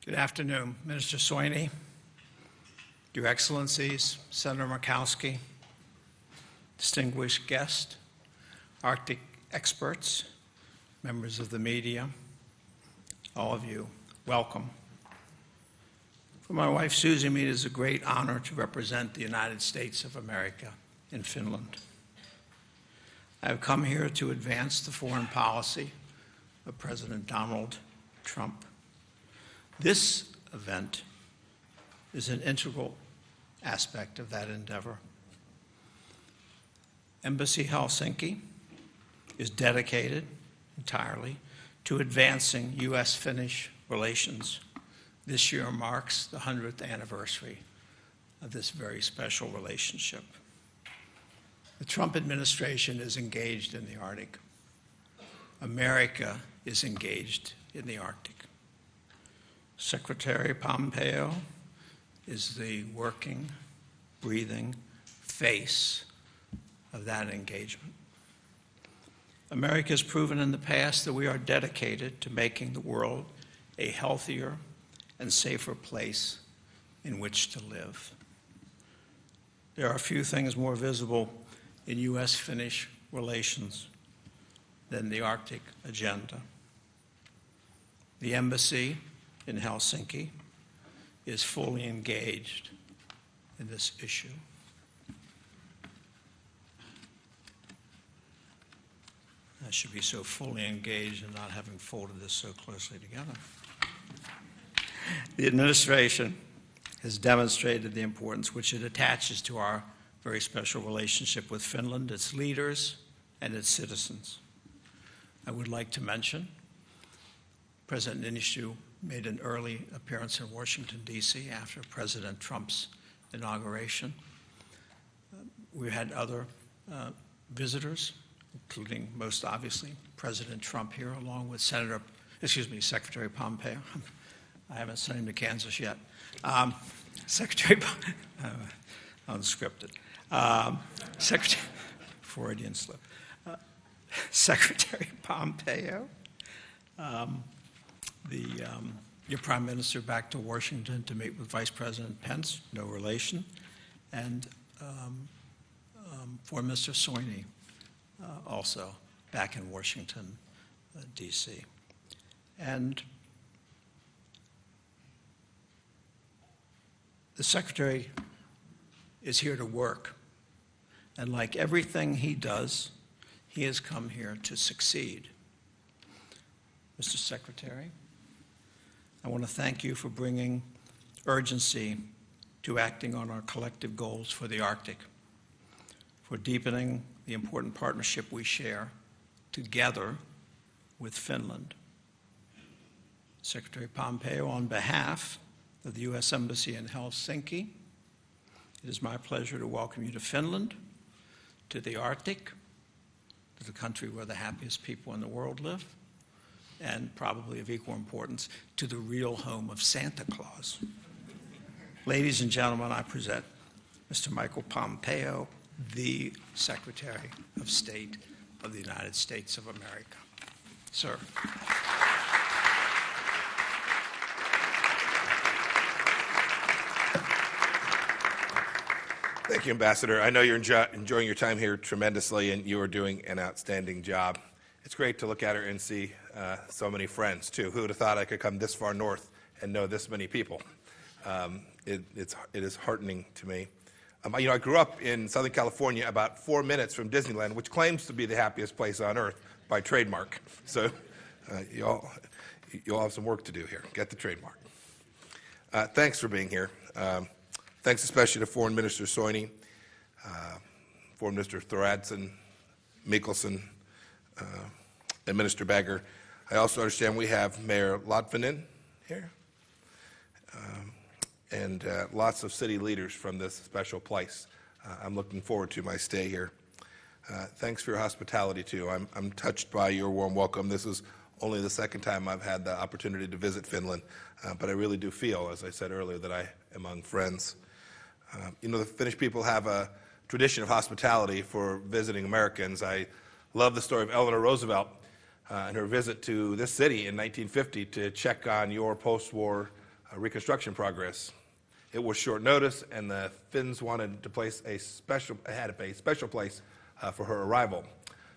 Good afternoon, Minister Soini, Your Excellencies, Senator Murkowski, distinguished guests, Arctic experts, members of the media, all of you, welcome. For my wife, Susie, it is a great honor to represent the United States of America in Finland. I have come here to advance the foreign policy of President Donald Trump. This event is an integral aspect of that endeavor. Embassy Helsinki is dedicated entirely to advancing U.S.-Finnish relations. This year marks the 100th anniversary of this very special relationship. The Trump administration is engaged in the Arctic. America is engaged in the Arctic. Secretary Pompeo is the working, breathing face of that engagement. America has proven in the past that we are dedicated to making the world a healthier and safer place in which to live. There are few things more visible in U.S.-Finnish relations than the Arctic agenda. The embassy in Helsinki is fully engaged in this issue. I should be so fully engaged in not having folded this so closely together. The administration has demonstrated the importance which it attaches to our very special relationship with Finland, its leaders, and its citizens. I would like to mention President Niinistö made an early appearance in Washington, D.C. after President Trump's inauguration. We had other visitors, including, most obviously, President Trump here, along with Secretary Pompeo. I haven't sent him to Kansas yet. Secretary, unscripted. Secretary, Freudian slip. Secretary Pompeo, your Prime Minister back to Washington to meet with Vice President Pence, no relation, and Foreign Minister Soini, also back in Washington, D.C. And the Secretary is here to work, and like everything he does, he has come here to succeed. Mr. Secretary, I want to thank you for bringing urgency to acting on our collective goals for the Arctic, for deepening the important partnership we share together with Finland. Secretary Pompeo, on behalf of the U.S. Embassy in Helsinki, it is my pleasure to welcome you to Finland, to the Arctic, to the country where the happiest people in the world live, and probably of equal importance, to the real home of Santa Claus. Ladies and gentlemen, I present Mr. Michael Pompeo, the Secretary of State of the United States of America. Sir. Thank you, Ambassador. I know you're enjoying your time here tremendously, and you are doing an outstanding job. It's great to look at her and see so many friends, too. Who would have thought I could come this far north and know this many people? It is heartening to me. I grew up in Southern California, about 4 minutes from Disneyland, which claims to be the happiest place on earth by trademark. So you all have some work to do here. Get the trademark. Thanks for being here. Thanks especially to Foreign Minister Soini, Foreign Minister Thoradsen, Mikkelsen, and Minister Bagger. I also understand we have Mayor Latvinen here, and lots of city leaders from this special place. I'm looking forward to my stay here. Thanks for your hospitality, too. I'm touched by your warm welcome. This is only the second time I've had the opportunity to visit Finland, but I really do feel, as I said earlier, that I am among friends. The Finnish people have a tradition of hospitality for visiting Americans. I love the story of Eleanor Roosevelt and her visit to this city in 1950 to check on your post-war reconstruction progress. It was short notice, and the Finns wanted to place a special place for her arrival.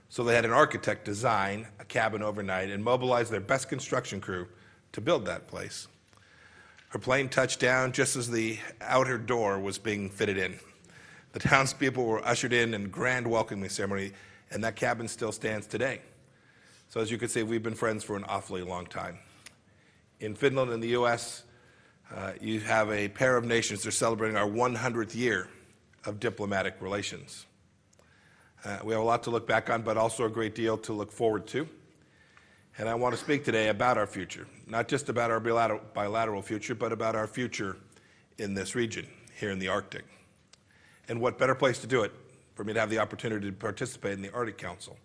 So they had an architect design a cabin overnight and mobilize their best construction crew to build that place. Her plane touched down just as the outer door was being fitted in. The townspeople were ushered in grand welcoming ceremony, and that cabin still stands today. So as you can see, we've been friends for an awfully long time. In Finland and the U.S., you have a pair of nations that are celebrating our 100th year of diplomatic relations. We have a lot to look back on, but also a great deal to look forward to. And I want to speak today about our future, not just about our bilateral future, but about our future in this region, here in the Arctic. And what better place to do it for me to have the opportunity to participate in the Arctic Council.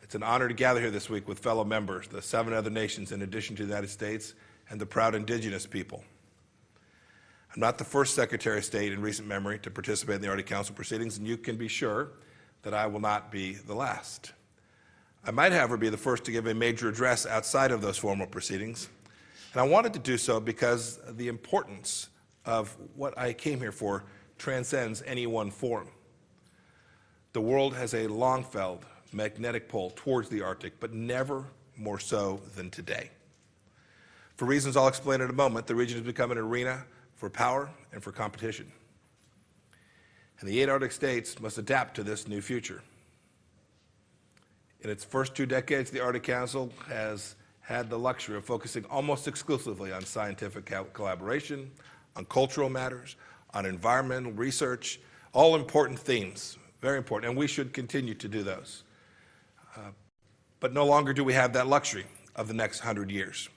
It's an honor to gather here this week with fellow members, the 7 other nations in addition to the United States, and the proud indigenous people. I'm not the first Secretary of State in recent memory to participate in the Arctic Council proceedings, and you can be sure that I will not be the last. I might, however, be the first to give a major address outside of those formal proceedings, and I wanted to do so because the importance of what I came here for transcends any one forum. The world has a long-felt magnetic pull towards the Arctic, but never more so than today. For reasons I'll explain in a moment, the region has become an arena for power and for competition. And the 8 Arctic states must adapt to this new future. In its first 2 decades, the Arctic Council has had the luxury of focusing almost exclusively on scientific collaboration, on cultural matters, on environmental research, all important themes, very important, and we should continue to do those. But no longer do we have that luxury of the next 100 years.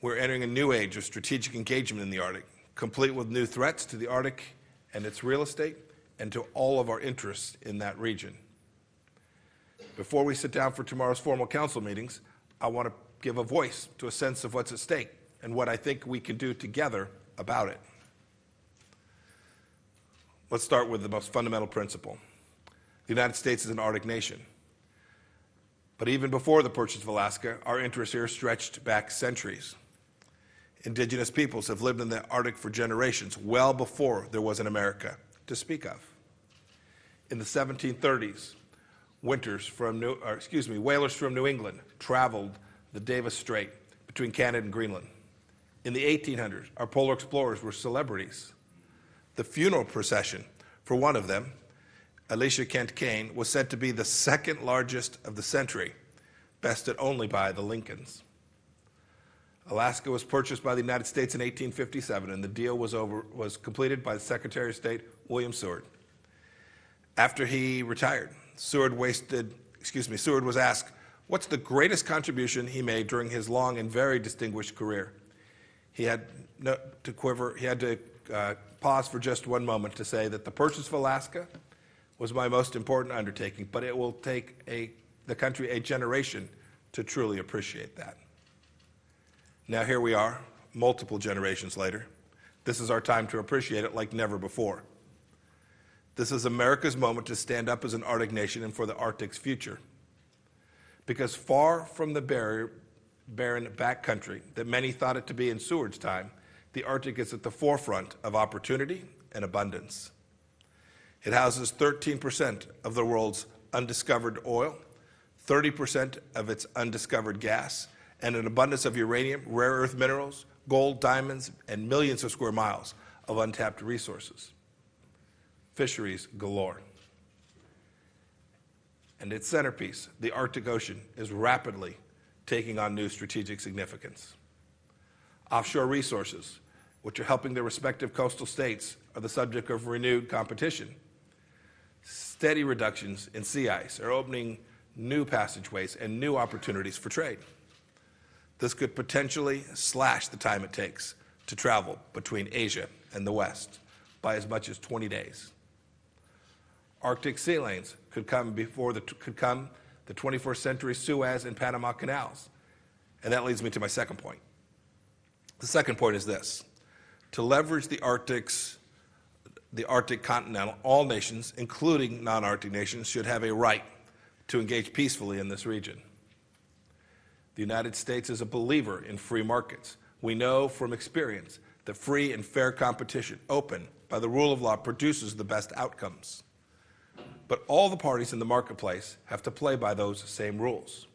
We're entering a new age of strategic engagement in the Arctic, complete with new threats to the Arctic and its real estate and to all of our interests in that region. Before we sit down for tomorrow's formal council meetings, I want to give a voice to a sense of what's at stake and what I think we can do together about it. Let's start with the most fundamental principle. The United States is an Arctic nation. But even before the purchase of Alaska, our interests here stretched back centuries. Indigenous peoples have lived in the Arctic for generations, well before there was an America to speak of. In the 1730s, whalers from New England traveled the Davis Strait between Canada and Greenland. In the 1800s, our polar explorers were celebrities. The funeral procession for one of them, Alicia Kent Kane, was said to be the second largest of the century, bested only by the Lincolns. Alaska was purchased by the United States in 1857, and the deal was completed by the Secretary of State, William Seward. After he retired, Seward was asked, what's the greatest contribution he made during his long and very distinguished career? He had to pause for just one moment to say that the purchase of Alaska was my most important undertaking, but it will take the country a generation to truly appreciate that. Now here we are, multiple generations later. This is our time to appreciate it like never before. This is America's moment to stand up as an Arctic nation and for the Arctic's future. Because far from the barren backcountry that many thought it to be in Seward's time, the Arctic is at the forefront of opportunity and abundance. It houses 13% of the world's undiscovered oil, 30% of its undiscovered gas, and an abundance of uranium, rare earth minerals, gold, diamonds, and millions of square miles of untapped resources. Fisheries galore. And its centerpiece, the Arctic Ocean, is rapidly taking on new strategic significance. Offshore resources, which are helping their respective coastal states, are the subject of renewed competition. Steady reductions in sea ice are opening new passageways and new opportunities for trade. This could potentially slash the time it takes to travel between Asia and the West by as much as 20 days. Arctic sea lanes could come the 21st century Suez and Panama canals. And that leads me to my second point. The second point is this: to leverage the Arctic continental, all nations, including non-Arctic nations, should have a right to engage peacefully in this region. The United States is a believer in free markets, We know from experience that free and fair competition, open by the rule of law, produces the best outcomes. But all the parties in the marketplace have to play by those same rules.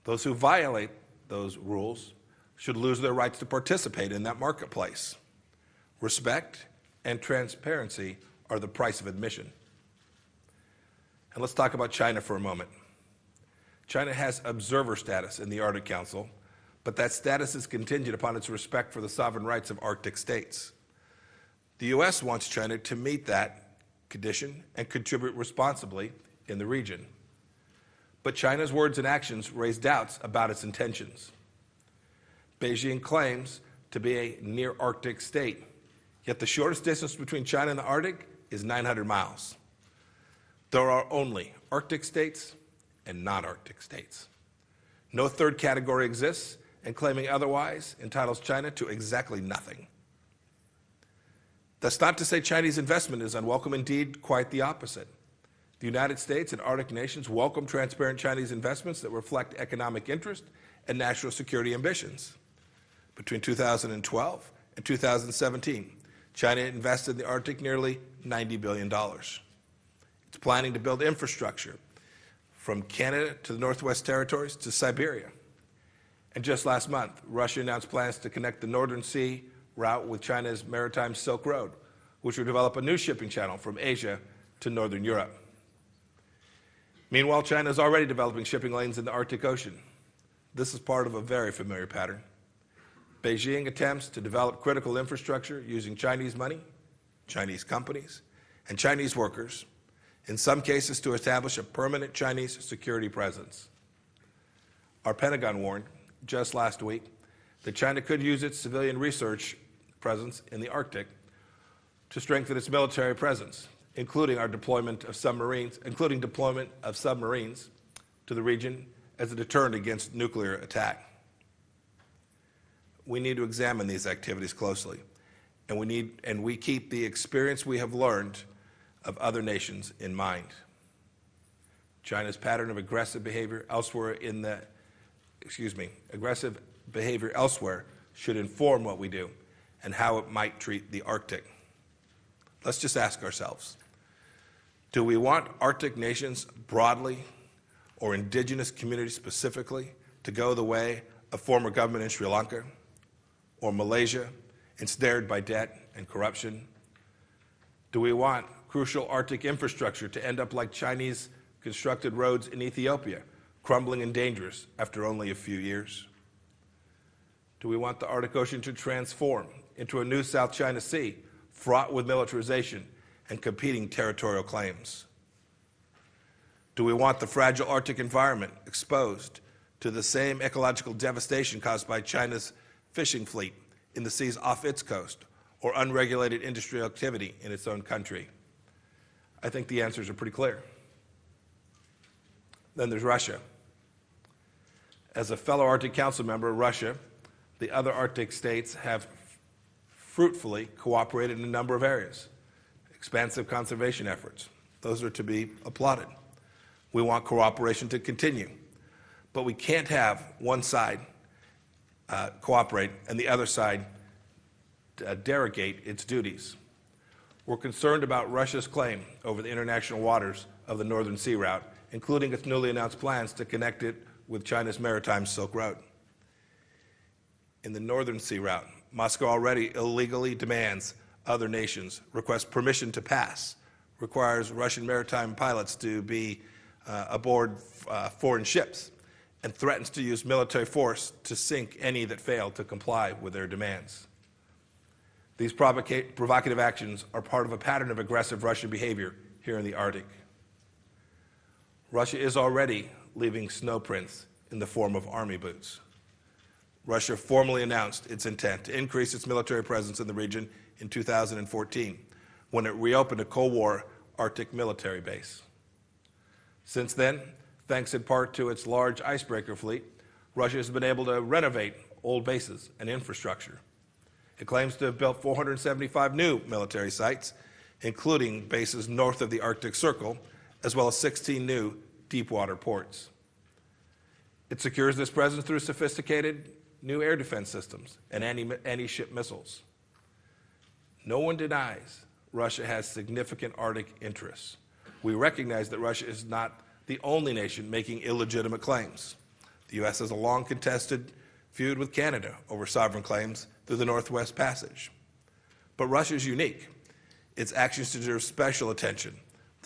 Those who violate those rules should lose their rights to participate in that marketplace. Respect and transparency are the price of admission. And let's talk about China for a moment. China has observer status in the Arctic Council, but that status is contingent upon its respect for the sovereign rights of Arctic states. The U.S. wants China to meet that condition and contribute responsibly in the region. But China's words and actions raise doubts about its intentions. Beijing claims to be a near Arctic state, yet the shortest distance between China and the Arctic is 900 miles. There are only Arctic states and non-Arctic states. No third category exists, and claiming otherwise entitles China to exactly nothing. That's not to say Chinese investment is unwelcome, indeed, quite the opposite. The United States and Arctic nations welcome transparent Chinese investments that reflect economic interest and national security ambitions. Between 2012 and 2017, China invested in the Arctic nearly $90 billion. It's planning to build infrastructure from Canada to the Northwest Territories to Siberia. And just last month, Russia announced plans to connect the Northern Sea route with China's maritime Silk Road, which will develop a new shipping channel from Asia to Northern Europe. Meanwhile, China is already developing shipping lanes in the Arctic Ocean. This is part of a very familiar pattern. Beijing attempts to develop critical infrastructure using Chinese money, Chinese companies, and Chinese workers, in some cases to establish a permanent Chinese security presence. Our Pentagon warned just last week that China could use its civilian research presence in the Arctic to strengthen its military presence, including deployment of submarines to the region as a deterrent against nuclear attack. We need to examine these activities closely, and we keep the experience we have learned of other nations in mind. China's pattern of aggressive behavior elsewhere should inform what we do and how it might treat the Arctic. Let's just ask ourselves, do we want Arctic nations broadly or indigenous communities specifically to go the way of former government in Sri Lanka or Malaysia, ensnared by debt and corruption? Do we want crucial Arctic infrastructure to end up like Chinese constructed roads in Ethiopia, crumbling and dangerous after only a few years? Do we want the Arctic Ocean to transform into a new South China Sea, fraught with militarization and competing territorial claims? Do we want the fragile Arctic environment exposed to the same ecological devastation caused by China's fishing fleet in the seas off its coast or unregulated industrial activity in its own country? I think the answers are pretty clear. Then there's Russia. As a fellow Arctic Council member, Russia, the other Arctic states have fruitfully cooperated in a number of areas. Expansive conservation efforts. Those are to be applauded. We want cooperation to continue. But we can't have one side cooperate and the other side derogate its duties. We're concerned about Russia's claim over the international waters of the Northern Sea route, including its newly announced plans to connect it with China's maritime Silk Road. In the Northern Sea route, Moscow already illegally demands other nations request permission to pass, requires Russian maritime pilots to be aboard foreign ships, and threatens to use military force to sink any that fail to comply with their demands. These provocative actions are part of a pattern of aggressive Russian behavior here in the Arctic. Russia is already leaving snow prints in the form of army boots. Russia formally announced its intent to increase its military presence in the region in 2014, when it reopened a Cold War Arctic military base. Since then, thanks in part to its large icebreaker fleet, Russia has been able to renovate old bases and infrastructure. It claims to have built 475 new military sites, including bases north of the Arctic Circle, as well as 16 new deep water ports. It secures this presence through sophisticated new air defense systems and anti-ship missiles. No one denies Russia has significant Arctic interests. We recognize that Russia is not the only nation making illegitimate claims. The U.S. has a long contested feud with Canada over sovereign claims through the Northwest Passage. But Russia is unique. Its actions deserve special attention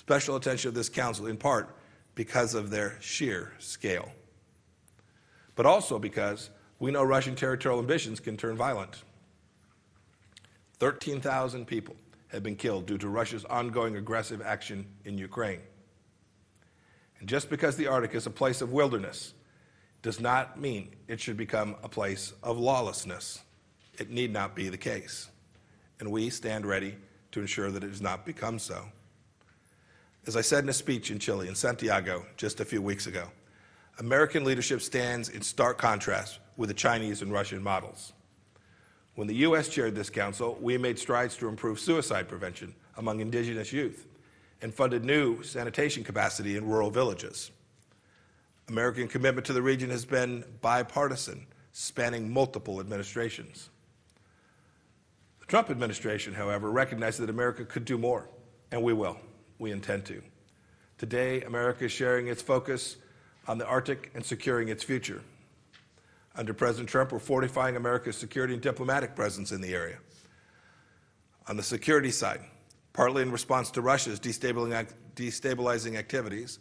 of this Council, in part because of their sheer scale, but also because we know Russian territorial ambitions can turn violent. 13,000 people have been killed due to Russia's ongoing aggressive action in Ukraine. And just because the Arctic is a place of wilderness does not mean it should become a place of lawlessness. It need not be the case. And we stand ready to ensure that it does not become so. As I said in a speech in Chile, in Santiago, just a few weeks ago, American leadership stands in stark contrast with the Chinese and Russian models. When the U.S. chaired this council, we made strides to improve suicide prevention among indigenous youth and funded new sanitation capacity in rural villages. American commitment to the region has been bipartisan, spanning multiple administrations. The Trump administration, however, recognized that America could do more, and we will. We intend to. Today, America is sharing its focus on the Arctic and securing its future. Under President Trump, we're fortifying America's security and diplomatic presence in the area. On the security side, partly in response to Russia's destabilizing activities,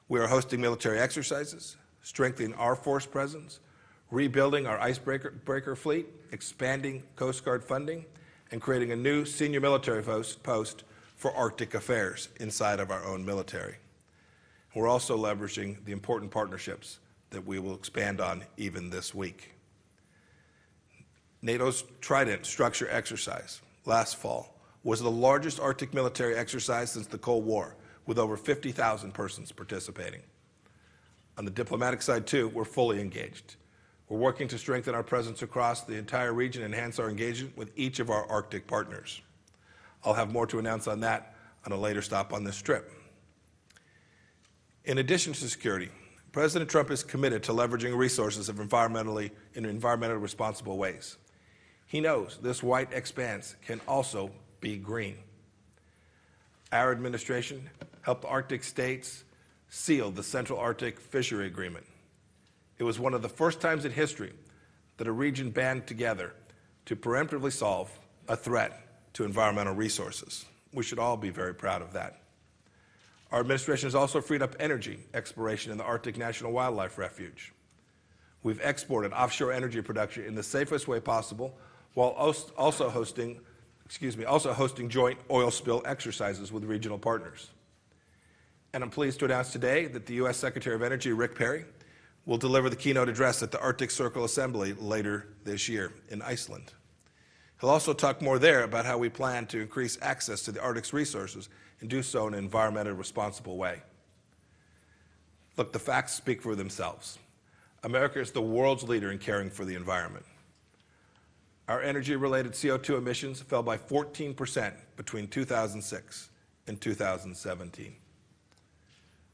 we are hosting military exercises, strengthening our force presence, rebuilding our icebreaker fleet, expanding Coast Guard funding, and creating a new senior military post for Arctic affairs inside of our own military. We're also leveraging the important partnerships that we will expand on even this week. NATO's Trident structure exercise last fall was the largest Arctic military exercise since the Cold War, with over 50,000 persons participating. On the diplomatic side, too, we're fully engaged. We're working to strengthen our presence across the entire region and enhance our engagement with each of our Arctic partners. I'll have more to announce on that on a later stop on this trip. In addition to security, President Trump is committed to leveraging resources in environmentally responsible ways. He knows this white expanse can also be green. Our administration helped Arctic states seal the Central Arctic Fishery Agreement. It was one of the first times in history that a region banded together to preemptively solve a threat to environmental resources. We should all be very proud of that. Our administration has also freed up energy exploration in the Arctic National Wildlife Refuge. We've exported offshore energy production in the safest way possible, while also hosting joint oil spill exercises with regional partners. And I'm pleased to announce today that the U.S. Secretary of Energy, Rick Perry, will deliver the keynote address at the Arctic Circle Assembly later this year in Iceland. He'll also talk more there about how we plan to increase access to the Arctic's resources and do so in an environmentally responsible way. Look, the facts speak for themselves. America is the world's leader in caring for the environment. Our energy-related CO2 emissions fell by 14% between 2006 and 2017.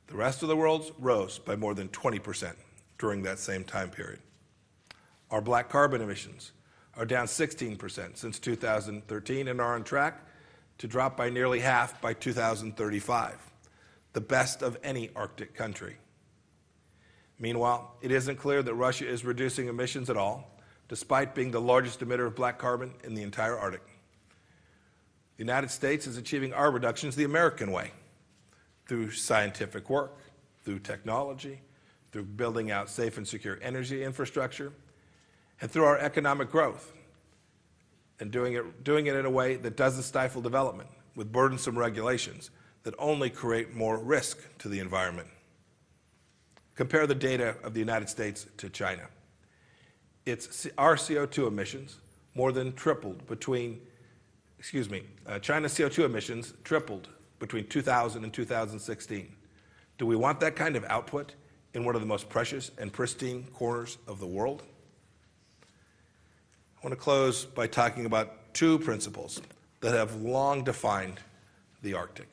The rest of the world's rose by more than 20% during that same time period. Our black carbon emissions are down 16% since 2013 and are on track to drop by nearly half by 2035, the best of any Arctic country. Meanwhile, it isn't clear that Russia is reducing emissions at all, despite being the largest emitter of black carbon in the entire Arctic. The United States is achieving our reductions the American way, through scientific work, through technology, through building out safe and secure energy infrastructure, and through our economic growth, and doing it in a way that doesn't stifle development with burdensome regulations that only create more risk to the environment. Compare the data of the United States to China. Our CO2 emissions more than tripled China's CO2 emissions tripled between 2000 and 2016. Do we want that kind of output in one of the most precious and pristine corners of the world? I want to close by talking about two principles that have long defined the Arctic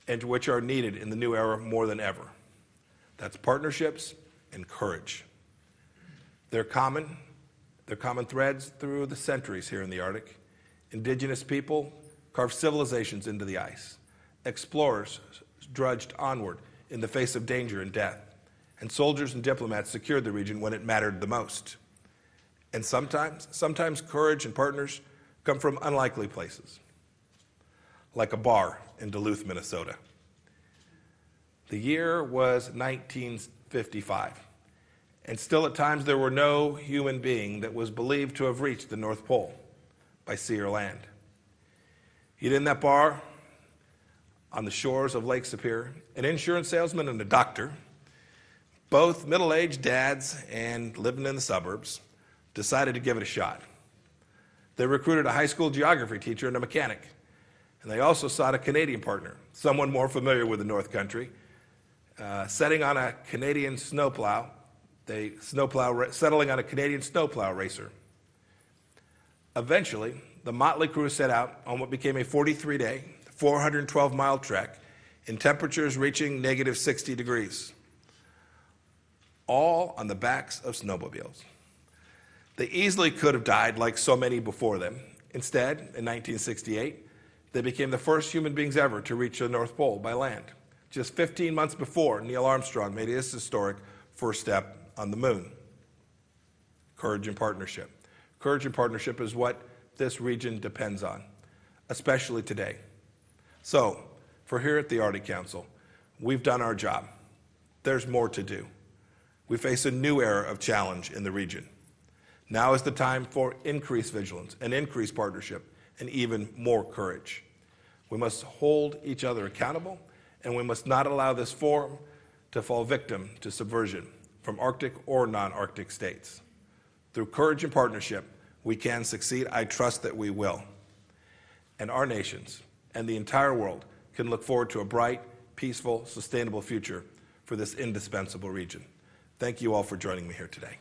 and which are needed in the new era more than ever. That's partnerships and courage. They're common There are common threads through the centuries here in the Arctic. Indigenous people carved civilizations into the ice. Explorers drudged onward in the face of danger and death. And soldiers and diplomats secured the region when it mattered the most. And sometimes courage and partners come from unlikely places, like a bar in Duluth, Minnesota. The year was 1955, and still at times there were no human being that was believed to have reached the North Pole by sea or land. Yet in that bar, on the shores of Lake Superior, an insurance salesman and a doctor, both middle-aged dads and living in the suburbs, decided to give it a shot. They recruited a high school geography teacher and a mechanic, and they also sought a Canadian partner, someone more familiar with the North Country, settling on a Canadian snowplow racer. Eventually, the motley crew set out on what became a 43-day, 412-mile trek in temperatures reaching negative 60 degrees, all on the backs of snowmobiles. They easily could have died like so many before them. Instead, in 1968, they became the first human beings ever to reach the North Pole by land, just 15 months before Neil Armstrong made his historic first step on the moon. Courage and partnership. Courage and partnership is what this region depends on, especially today. So, for here at the Arctic Council, we've done our job. There's more to do. We face a new era of challenge in the region. Now is the time for increased vigilance and increased partnership and even more courage. We must hold each other accountable, and we must not allow this forum to fall victim to subversion from Arctic or non-Arctic states. Through courage and partnership, we can succeed. I trust that we will. And our nations and the entire world can look forward to a bright, peaceful, sustainable future for this indispensable region. Thank you all for joining me here today.